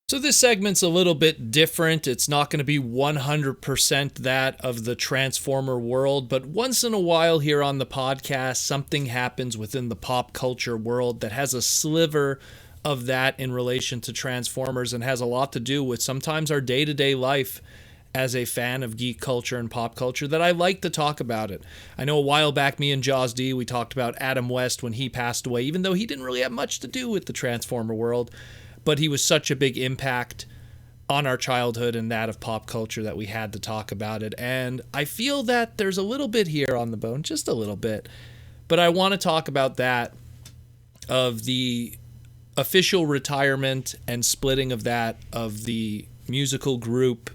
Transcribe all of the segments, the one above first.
So this segment's a little bit different. It's not going to be 100% that of the Transformer world, but once in a while here on the podcast, something happens within the pop culture world that has a sliver of that in relation to Transformers and has a lot to do with sometimes our day-to-day life as a fan of geek culture and pop culture that I like to talk about it. I know a while back, me and Jaws D, we talked about Adam West when he passed away, even though he didn't really have much to do with the Transformer world. But he was such a big impact on our childhood and that of pop culture that we had to talk about it. And I feel that there's a little bit here on the bone, just a little bit. But I want to talk about that, of the official retirement and splitting of that, of the musical group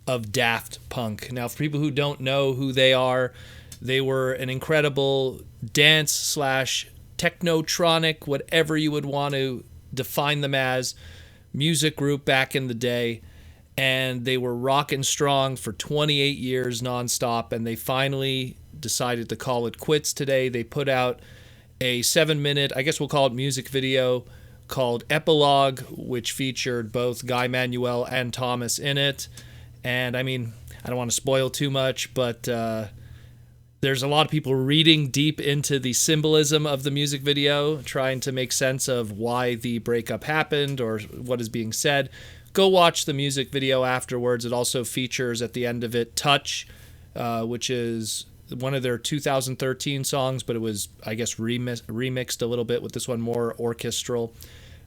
of Daft Punk. Now, for people who don't know who they are, they were an incredible dance slash technotronic, whatever you would want to define them as, music group back in the day, and they were rocking strong for 28 years nonstop, and they finally decided to call it quits today. They put out a 7-minute, I guess we'll call it, music video called Epilogue, which featured both Guy-Manuel and Thomas in it. And I mean, I don't want to spoil too much, but there's a lot of people reading deep into the symbolism of the music video, trying to make sense of why the breakup happened or what is being said. Go watch the music video afterwards. It also features at the end of it Touch, which is one of their 2013 songs, but it was, I guess, remixed a little bit with this one more orchestral,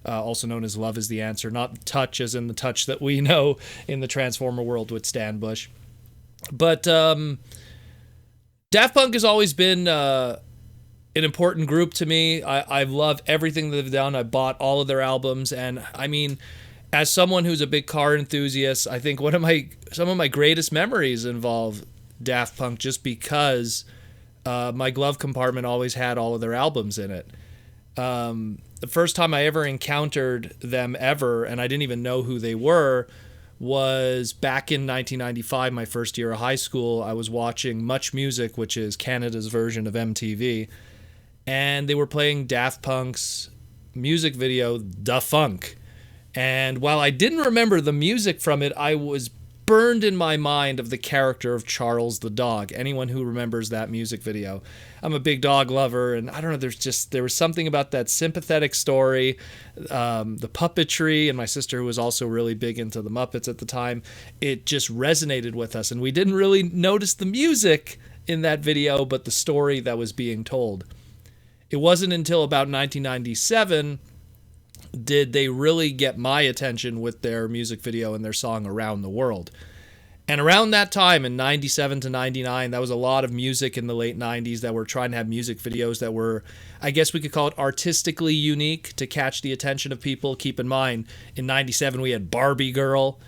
also known as Love is the Answer. Not Touch as in the touch that we know in the Transformer world with Stan Bush. But Daft Punk has always been an important group to me. I love everything they've done. I bought all of their albums, and I mean, as someone who's a big car enthusiast, I think some of my greatest memories involve Daft Punk, just because my glove compartment always had all of their albums in it. The first time I ever encountered them ever, and I didn't even know who they were, was back in 1995, my first year of high school. I was watching Much Music, which is Canada's version of MTV, and they were playing Daft Punk's music video, Da Funk. And while I didn't remember the music from it, I was burned in my mind of the character of Charles the dog. Anyone who remembers that music video. I'm a big dog lover, and I don't know, there was something about that sympathetic story, the puppetry, and my sister, who was also really big into the Muppets at the time, it just resonated with us, and we didn't really notice the music in that video, but the story that was being told. It wasn't until about 1997 did they really get my attention with their music video and their song Around the World. And around that time, in 97 to 99, that was a lot of music in the late 90s that were trying to have music videos that were, I guess we could call it, artistically unique to catch the attention of people. Keep in mind, in 97, we had Barbie Girl.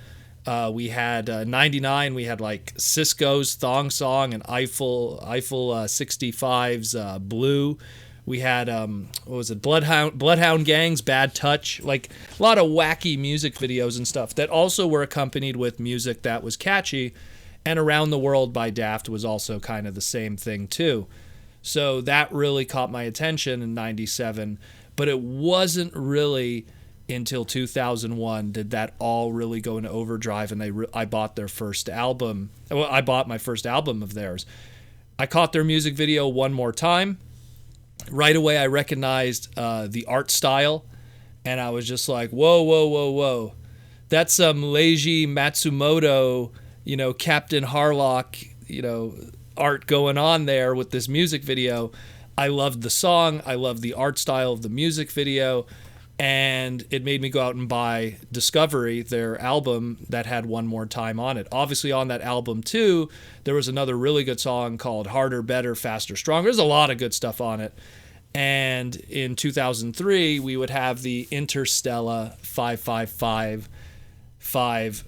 We had 99, we had like Cisco's Thong Song and Eiffel 65's Blue. We had, what was it, Bloodhound Gang's Bad Touch. Like, a lot of wacky music videos and stuff that also were accompanied with music that was catchy. And Around the World by Daft was also kind of the same thing, too. So that really caught my attention in 97. But it wasn't really until 2001 did that all really go into overdrive, and I bought their first album. Well, I bought my first album of theirs. I caught their music video one more time. Right away, I recognized the art style, and I was just like, whoa, whoa, whoa, whoa. That's some Leiji Matsumoto, Captain Harlock, art going on there with this music video. I loved the song. I loved the art style of the music video, and it made me go out and buy Discovery, their album that had One More Time on it. Obviously, on that album, too, there was another really good song called Harder, Better, Faster, Stronger. There's a lot of good stuff on it. And in 2003, we would have the Interstellar 5555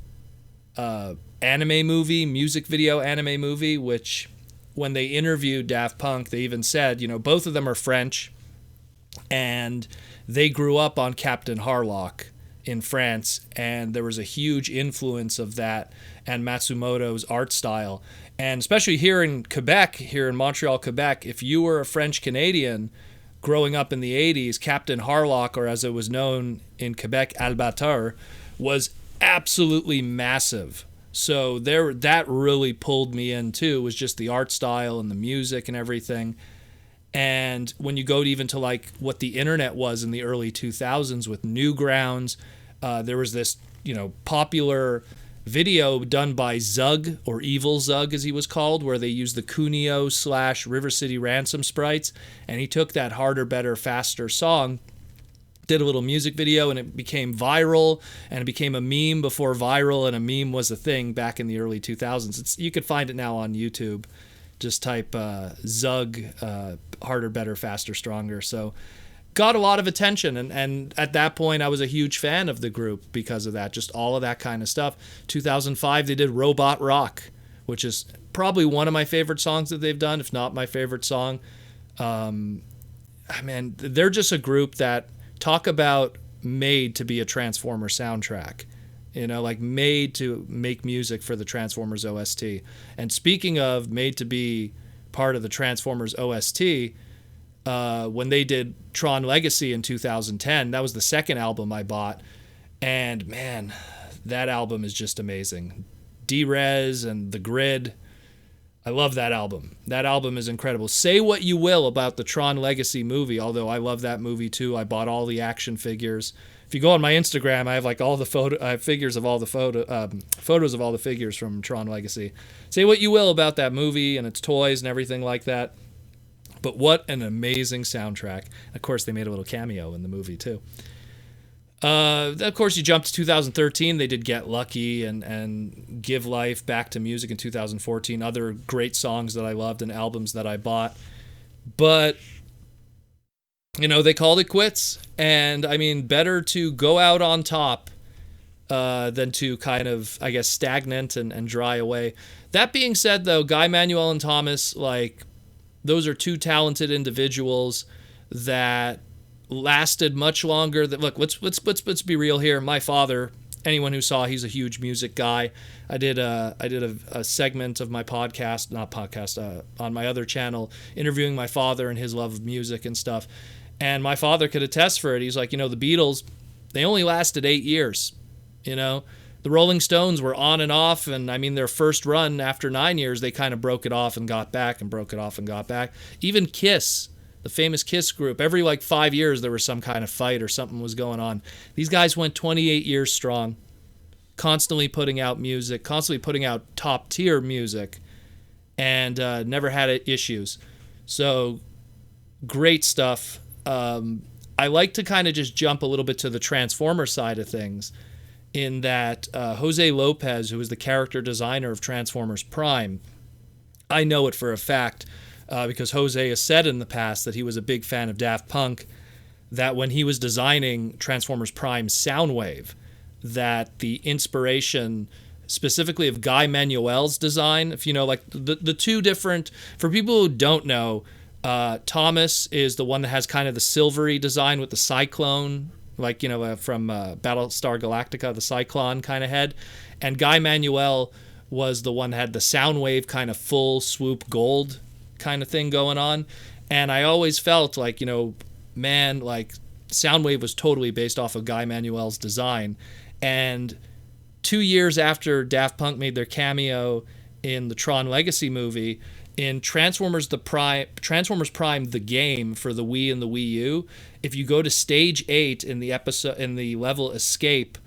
anime movie, music video anime movie, which when they interviewed Daft Punk, they even said, both of them are French, and they grew up on Captain Harlock in France, and there was a huge influence of that and Matsumoto's art style. And especially here in Quebec, here in Montreal, Quebec, if you were a French Canadian growing up in the 80s, Captain Harlock, or as it was known in Quebec, Albator, was absolutely massive. So that really pulled me in too, was just the art style and the music and everything. And when you go to even to like what the internet was in the early 2000s with Newgrounds, there was this, popular video done by Zug, or Evil Zug as he was called, where they used the Kunio / River City Ransom sprites. And he took that Harder, Better, Faster song, did a little music video, and it became viral, and it became a meme before viral and a meme was a thing back in the early 2000s. You could find it now on YouTube. Just type Zug, Harder, Better, Faster, Stronger. So got a lot of attention, and at that point I was a huge fan of the group because of that, just all of that kind of stuff. 2005 they did Robot Rock, which is probably one of my favorite songs that they've done, if not my favorite song. Man, they're just a group that talk about made to be a Transformers soundtrack, like made to make music for the Transformers OST. And speaking of made to be part of the Transformers OST, when they did Tron Legacy in 2010, that was the second album I bought. And man, that album is just amazing. D-Rez and The Grid. I love that album. That album is incredible. Say what you will about the Tron Legacy movie, although I love that movie too. I bought all the action figures. If you go on my Instagram, I have like all the I have figures of all the photos of all the figures from Tron Legacy. Say what you will about that movie and its toys and everything like that, but what an amazing soundtrack. Of course, they made a little cameo in the movie too. Of course, you jump to 2013. They did Get Lucky and Give Life, Back to Music in 2014. Other great songs that I loved and albums that I bought. But, they called it quits. And, I mean, better to go out on top than to kind of, I guess, stagnant and dry away. That being said, though, Guy-Manuel and Thomas, those are two talented individuals that lasted much longer. Look, let's be real here. My father, anyone who saw, he's a huge music guy. I did a segment of my podcast, on my other channel, interviewing my father and his love of music and stuff. And my father could attest for it. He's like, the Beatles, they only lasted 8 years. The Rolling Stones were on and off, and I mean their first run after 9 years, they kind of broke it off and got back and broke it off and got back. Even Kiss, the famous Kiss group, every 5 years there was some kind of fight or something was going on. These guys went 28 years strong, constantly putting out music, constantly putting out top tier music, and never had issues. So great stuff. I like to kind of just jump a little bit to the Transformer side of things, in that Jose Lopez, who is the character designer of Transformers Prime, I know it for a fact, because Jose has said in the past that he was a big fan of Daft Punk, that when he was designing Transformers Prime Soundwave, that the inspiration specifically of Guy-Manuel's design, if the two different, for people who don't know, Thomas is the one that has kind of the silvery design with the cyclone, from Battlestar Galactica, the Cyclone kind of head. And Guy-Manuel was the one that had the Soundwave kind of full swoop gold kind of thing going on. And I always felt Soundwave was totally based off of Guy-Manuel's design. And 2 years after Daft Punk made their cameo in the Tron Legacy movie, in Transformers Prime, the game for the Wii and the Wii U, if you go to stage 8 in the level Escape,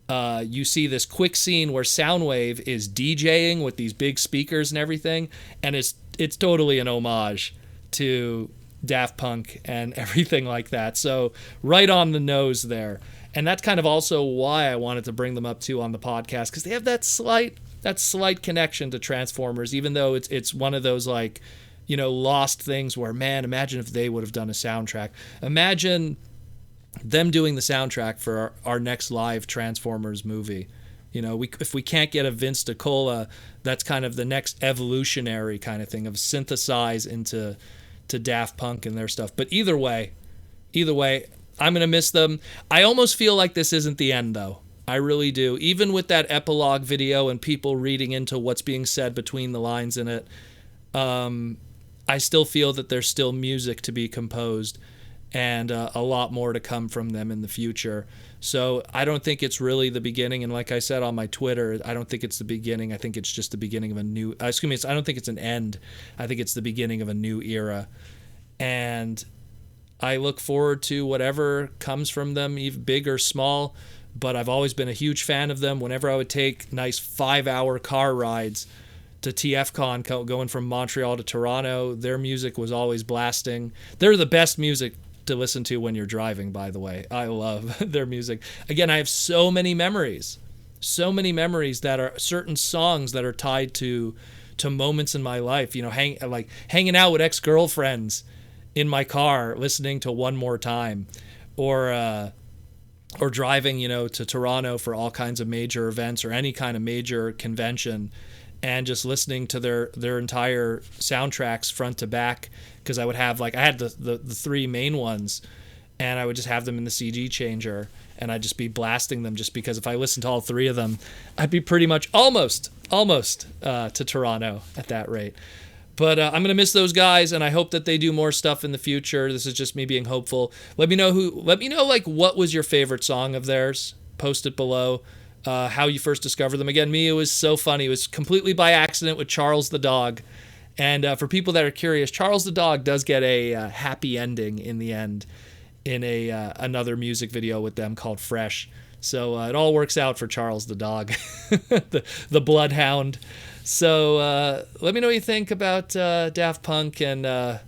you see this quick scene where Soundwave is DJing with these big speakers and everything, and it's totally an homage to Daft Punk and everything like that. So right on the nose there. And that's kind of also why I wanted to bring them up too on the podcast, because they have that slight connection to Transformers, even though it's one of those lost things where, man, imagine if they would have done a soundtrack. Imagine them doing the soundtrack for our next live Transformers movie. If we can't get a Vince DiCola, that's kind of the next evolutionary kind of thing of synthesize into Daft Punk and their stuff. But either way, I'm going to miss them. I almost feel like this isn't the end, though. I really do. Even with that epilogue video and people reading into what's being said between the lines in it, I still feel that there's still music to be composed. and a lot more to come from them in the future. So I don't think it's really the beginning. And like I said on my Twitter, I don't think it's the beginning. I think it's just the beginning of a new, excuse me, I don't think it's an end. I think it's the beginning of a new era. And I look forward to whatever comes from them, even big or small. But I've always been a huge fan of them. Whenever I would take nice 5-hour car rides to TFCon, going from Montreal to Toronto, their music was always blasting. They're the best music to listen to when you're driving, by the way. I love their music. Again, I have so many memories that are certain songs that are tied to moments in my life. You know, hanging out with ex-girlfriends in my car, listening to One More Time, or driving, to Toronto for all kinds of major events or any kind of major convention, and just listening to their entire soundtracks front to back, because I would have I had the three main ones, and I would just have them in the CD changer, and I'd just be blasting them, just because if I listened to all three of them, I'd be pretty much almost to Toronto at that rate. But I'm going to miss those guys, and I hope that they do more stuff in the future. This is just me being hopeful. Let me know what was your favorite song of theirs. Post it below. How you first discovered them. Again, me, it was so funny. It was completely by accident with Charles the dog. And for people that are curious, Charles the dog does get a happy ending in the end in another music video with them called Fresh. So it all works out for Charles the dog, the bloodhound. So let me know what you think about Daft Punk, and I'm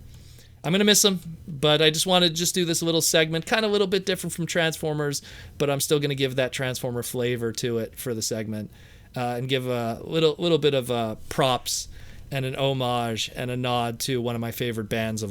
going to miss them, but I just want to do this little segment, kind of a little bit different from Transformers, but I'm still going to give that Transformer flavor to it for the segment, and give a little bit of props and an homage and a nod to one of my favorite bands of all.